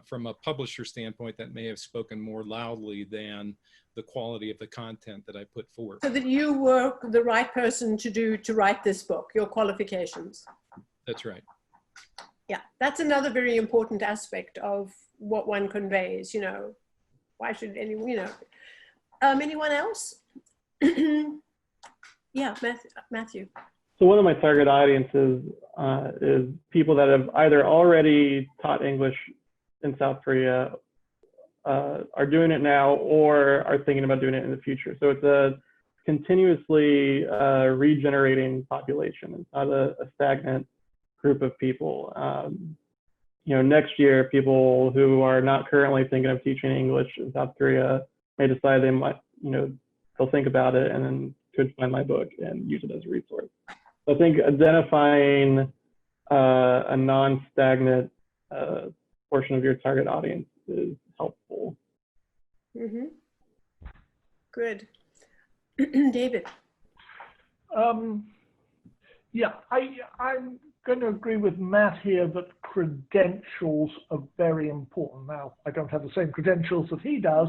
from a publisher standpoint, that may have spoken more loudly than the quality of the content that I put forth. So that you were the right person to write this book, your qualifications. That's right. Yeah, that's another very important aspect of what one conveys, you know. Why should anyone, you know. Anyone else? Yeah, Matthew. So one of my target audiences is people that have either already taught English in South Korea, are doing it now, or are thinking about doing it in the future. So it's a continuously regenerating population. It's not a stagnant group of people. You know, next year, people who are not currently thinking of teaching English in South Korea may decide they might, you know, they'll think about it and then could find my book and use it as a resource. So I think identifying a non-stagnant portion of your target audience is helpful. Mm-hmm. Good. David. Yeah, I'm going to agree with Matt here that credentials are very important. Now, I don't have the same credentials that he does.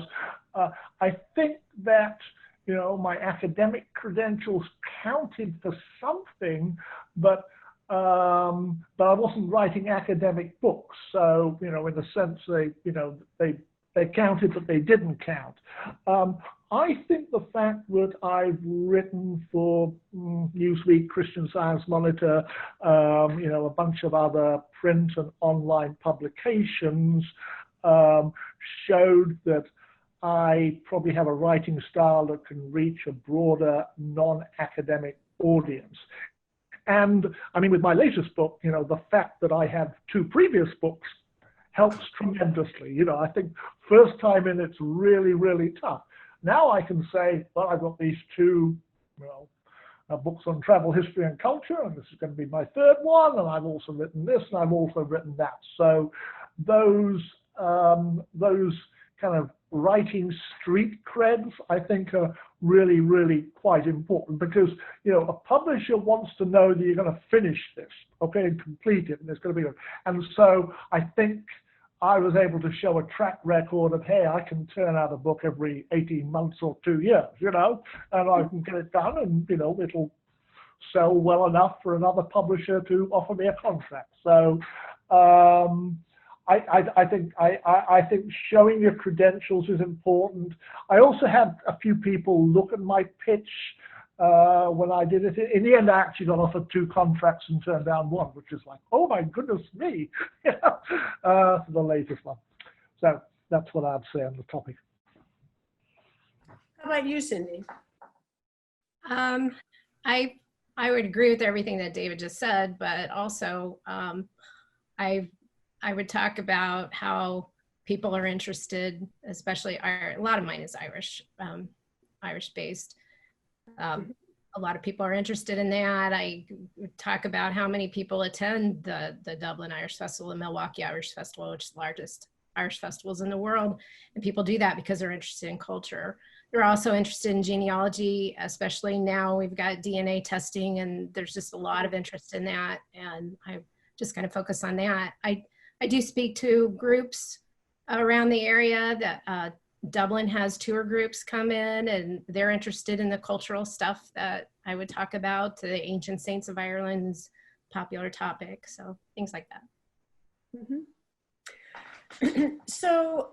I think that, you know, my academic credentials counted for something, but I wasn't writing academic books. So, you know, in a sense, they counted, but they didn't count. I think the fact that I've written for Newsweek, Christian Science Monitor, you know, a bunch of other print and online publications showed that I probably have a writing style that can reach a broader non-academic audience. And I mean, with my latest book, you know, the fact that I have 2 previous books helps tremendously. You know, I think first time in, it's really, really tough. Now I can say, well, I've got these 2, you know, books on travel, history, and culture, and this is going to be my 3rd one, and I've also written this, and I've also written that. So those kind of writing street creds, I think, are really, really quite important, because, you know, a publisher wants to know that you're going to finish this, okay, and complete it, and it's going to be, and so I think I was able to show a track record of, hey, I can turn out a book every 18 months or 2 years, you know, and I can get it done, and, you know, it'll sell well enough for another publisher to offer me a contract. So I think showing your credentials is important. I also had a few people look at my pitch when I did it. In the end, I actually got offered 2 contracts and turned down 1, which is like, oh my goodness me, for the latest one. So that's what I'd say on the topic. How about you, Cindy? I would agree with everything that David just said, but also I would talk about how people are interested, especially a lot of mine is Irish based. A lot of people are interested in that. I talk about how many people attend the Dublin Irish Festival, the Milwaukee Irish Festival, which is the largest Irish festivals in the world. And people do that because they're interested in culture. They're also interested in genealogy, especially now we've got DNA testing, and there's just a lot of interest in that. And I just kind of focus on that. I do speak to groups around the area that Dublin has tour groups come in and they're interested in the cultural stuff that I would talk about. The ancient saints of Ireland's popular topic. So things like that. So,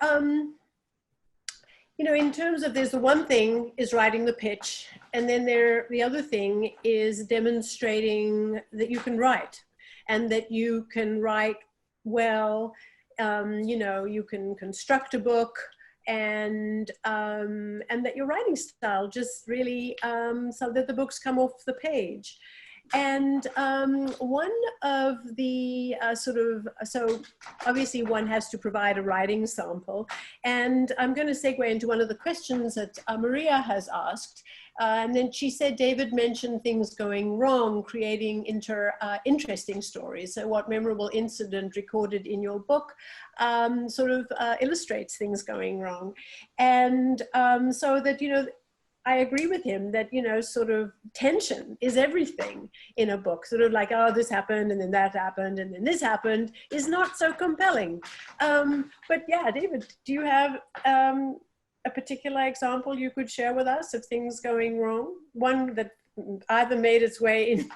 you know, in terms of, there's the one thing is writing the pitch, and then the other thing is demonstrating that you can write, and that you can write well. You know, you can construct a book, and that your writing style just really so that the books come off the page. And one of the so obviously one has to provide a writing sample. And I'm going to segue into one of the questions that Maria has asked. And then she said, David mentioned things going wrong, creating interesting stories. So what memorable incident recorded in your book illustrates things going wrong? And so that, you know, I agree with him that, you know, sort of tension is everything in a book. Sort of like, oh, this happened, and then that happened, and then this happened, is not so compelling. But yeah, David, do you have a particular example you could share with us of things going wrong? One that either made its way in,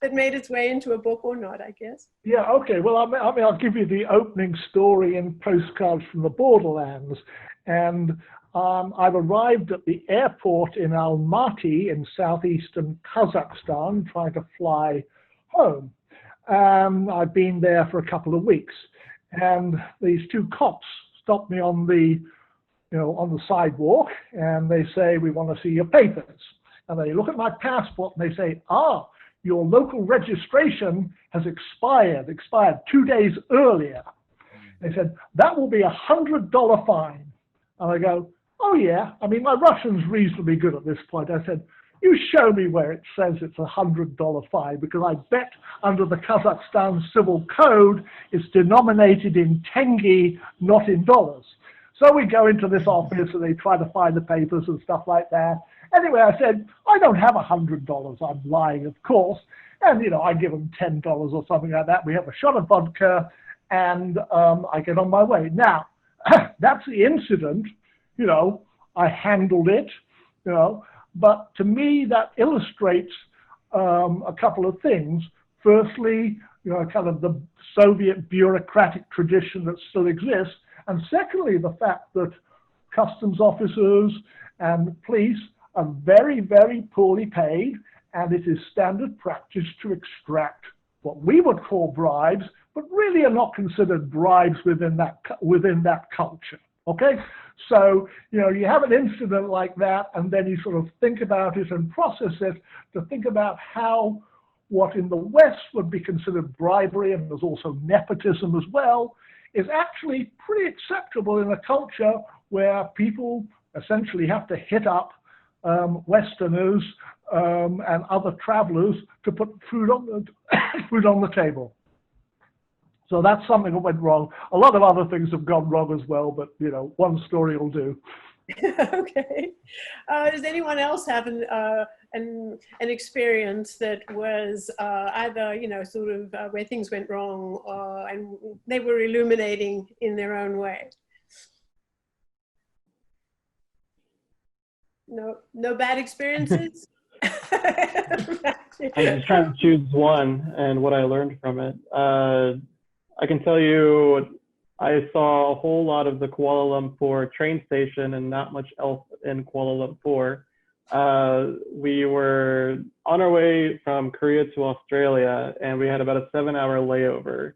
that made its way into a book or not, I guess. Yeah, okay. Well, I mean, I'll give you the opening story in Postcards from the Borderlands. And I've arrived at the airport in Almaty in southeastern Kazakhstan, trying to fly home. I've been there for a couple of weeks, and these two cops stopped me on the sidewalk, and they say, we want to see your papers. And they look at my passport and they say, your local registration has expired 2 days earlier. They said, that will be $100 fine. And I go, oh yeah, I mean, my Russian's reasonably good at this point. I said, you show me where it says it's $100 fine, because I bet under the Kazakhstan civil code, it's denominated in tenge, not in dollars. So we go into this office and they try to find the papers and stuff like that. Anyway, I said, I don't have $100. I'm lying, of course. And, you know, I give them $10 or something like that. We have a shot of vodka, and I get on my way. Now, that's the incident. You know, I handled it, you know, but to me that illustrates a couple of things. Firstly, you know, kind of the Soviet bureaucratic tradition that still exists. And secondly, the fact that customs officers and police are very, very poorly paid, and it is standard practice to extract what we would call bribes, but really are not considered bribes within that culture. Okay, so you know, you have an incident like that, and then you sort of think about it and process it to think about how what in the West would be considered bribery, and there's also nepotism as well, is actually pretty acceptable in a culture where people essentially have to hit up Westerners and other travelers to put food on the table. So that's something that went wrong. A lot of other things have gone wrong as well, but you know, one story will do. Okay. Does anyone else have an experience that was either, you know, sort of where things went wrong, and they were illuminating in their own way? No bad experiences? I'm just trying to choose one and what I learned from it. I can tell you I saw a whole lot of the Kuala Lumpur train station and not much else in Kuala Lumpur. We were on our way from Korea to Australia, and we had about a 7-hour layover.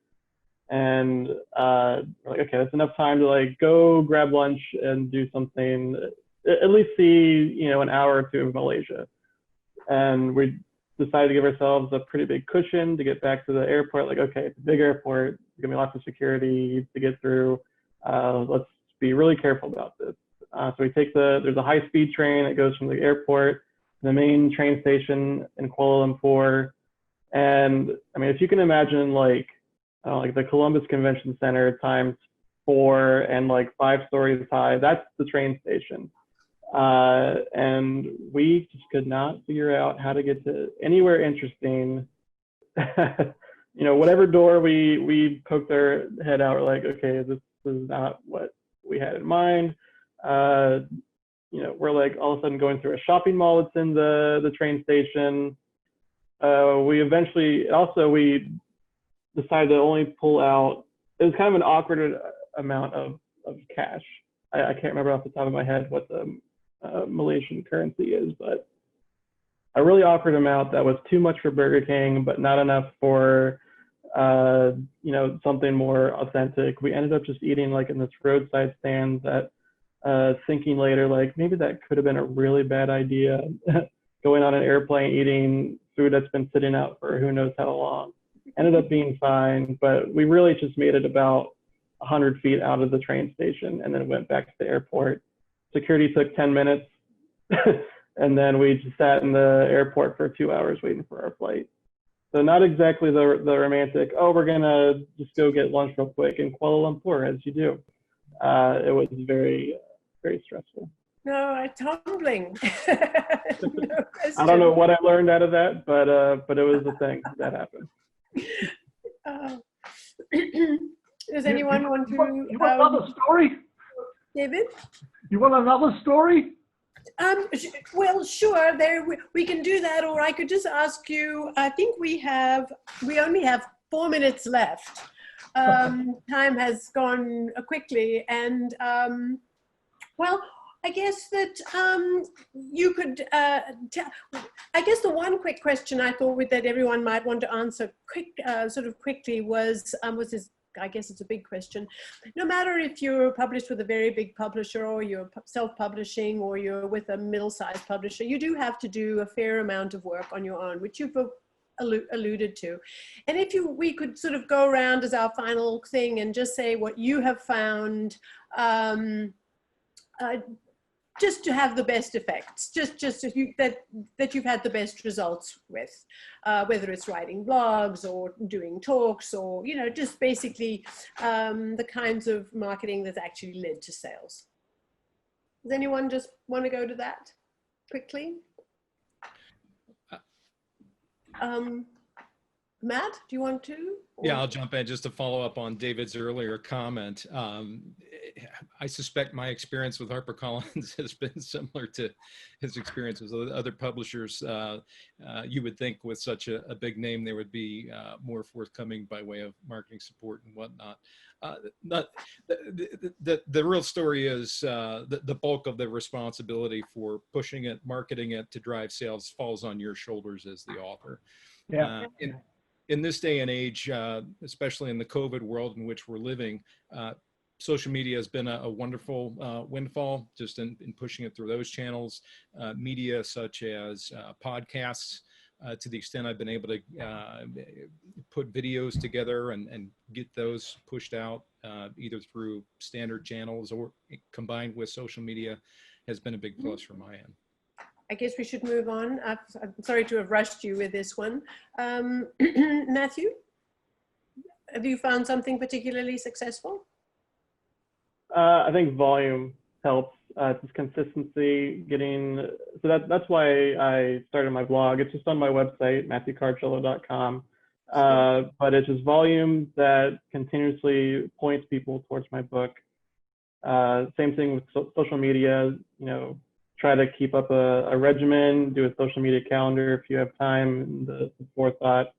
And like, okay, that's enough time to like go grab lunch and do something, at least see, you know, an hour or two of Malaysia. And we decided to give ourselves a pretty big cushion to get back to the airport. Like, okay, it's a big airport, there's gonna be lots of security to get through. Let's be really careful about this. So we take there's a high-speed train that goes from the airport to the main train station in Kuala Lumpur. And I mean, if you can imagine like the Columbus Convention Center times 4 and like 5 stories high, that's the train station. And we just could not figure out how to get to anywhere interesting. You know, whatever door we poked our head out, we're like, okay, this is not what we had in mind. we're like all of a sudden going through a shopping mall that's in the train station. We decided to only pull out, it was kind of an awkward amount of cash. I can't remember off the top of my head what the Malaysian currency is, but a really awkward amount that was too much for Burger King, but not enough for something more authentic. We ended up just eating like in this roadside stand that thinking later, like maybe that could have been a really bad idea. Going on an airplane, eating food that's been sitting out for who knows how long. Ended up being fine, but we really just made it about 100 feet out of the train station and then went back to the airport. Security took 10 minutes and then we just sat in the airport for 2 hours waiting for our flight. So not exactly the romantic, oh, we're gonna just go get lunch real quick in Kuala Lumpur, as you do. It was very, very stressful. No, it's humbling. No I don't know what I learned out of that, but it was a thing that happened. Does anyone want to? You want another story? David? You want another story? Well, sure. We can do that, or I could just ask you. I think we only have 4 minutes left. Time has gone quickly, and well, I guess that you could. I guess the one quick question I thought that everyone might want to answer quickly was this. I guess it's a big question. No matter if you're published with a very big publisher or you're self-publishing or you're with a middle-sized publisher, you do have to do a fair amount of work on your own, which you've alluded to. And if we could sort of go around as our final thing and just say what you have found, just to have the best effects, that you've had the best results with, whether it's writing blogs or doing talks or, just basically the kinds of marketing that's actually led to sales. Does anyone just want to go to that quickly? Matt, do you want to? Yeah, I'll jump in just to follow up on David's earlier comment. I suspect my experience with HarperCollins has been similar to his experience with other publishers. You would think with such a big name, there would be more forthcoming by way of marketing support and whatnot. The real story is the bulk of the responsibility for pushing it, marketing it to drive sales falls on your shoulders as the author. Yeah. In this day and age, especially in the COVID world in which we're living, social media has been a wonderful windfall just in pushing it through those channels. Media such as podcasts, to the extent I've been able to put videos together and get those pushed out either through standard channels or combined with social media has been a big plus for my end. I guess we should move on. I'm sorry to have rushed you with this one. Matthew, have you found something particularly successful? I think volume helps. Just consistency, so that's why I started my blog. It's just on my website, MatthewCaracciolo.com. But it's just volume that continuously points people towards my book. Same thing with social media, try to keep up a regimen, do a social media calendar if you have time and the forethought.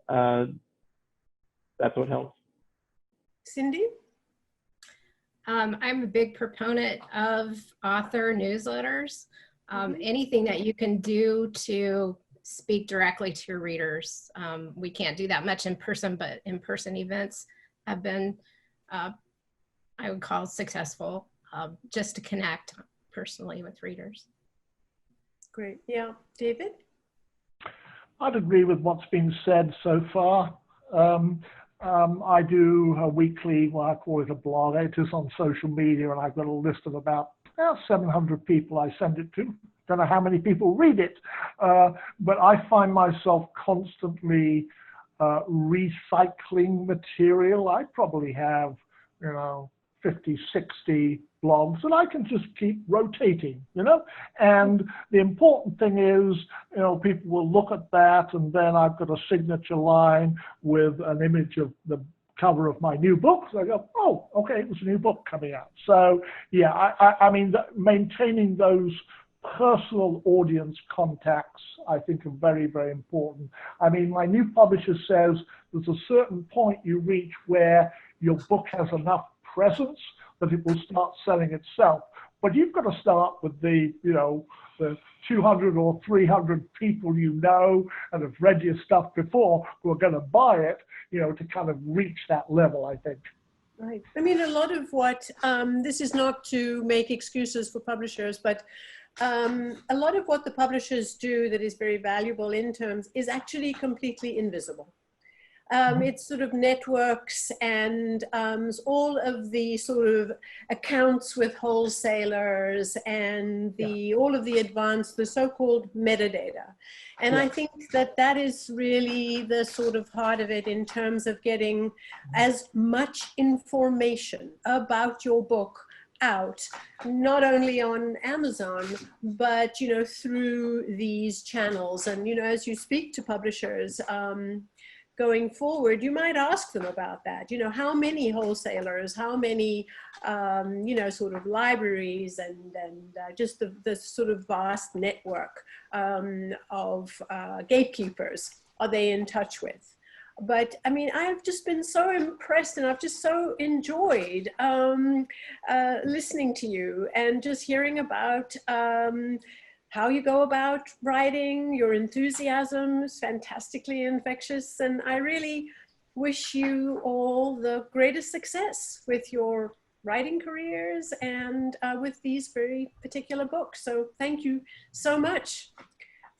That's what helps. Cindy? I'm a big proponent of author newsletters. Anything that you can do to speak directly to your readers. We can't do that much in person, but in-person events have been, I would call successful, just to connect personally with readers. Great. Yeah. David? I'd agree with what's been said so far. I do a weekly, well, I call it a blog. It is on social media, and I've got a list of about 700 people I send it to. Don't know how many people read it, but I find myself constantly recycling material. I probably have, 50, 60 blogs, and I can just keep rotating, and the important thing is, people will look at that, and then I've got a signature line with an image of the cover of my new book. So I go, oh, okay, it was a new book coming out. So yeah, I mean, maintaining those personal audience contacts, I think, are very, very important. I mean, my new publisher says there's a certain point you reach where your book has enough presence that it will start selling itself. But you've got to start with the 200 or 300 people you know and have read your stuff before who are going to buy it, to kind of reach that level, I think. Right. I mean, a lot of what, this is not to make excuses for publishers, but a lot of what the publishers do that is very valuable in terms is actually completely invisible. It's sort of networks and all of the sort of accounts with wholesalers and all of the advanced, the so-called metadata. And I think that that is really the sort of heart of it in terms of getting as much information about your book out, not only on Amazon, but, through these channels. And, as you speak to publishers, going forward, you might ask them about that. How many wholesalers, how many, sort of libraries and just the sort of vast network of gatekeepers are they in touch with? But I mean, I've just been so impressed and I've just so enjoyed listening to you and just hearing about how you go about writing. Your enthusiasm is fantastically infectious, and I really wish you all the greatest success with your writing careers and with these very particular books. So thank you so much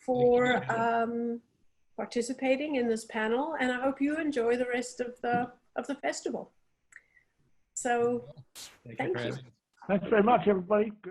for participating in this panel, and I hope you enjoy the rest of the festival. So thank you. Thanks very much, everybody.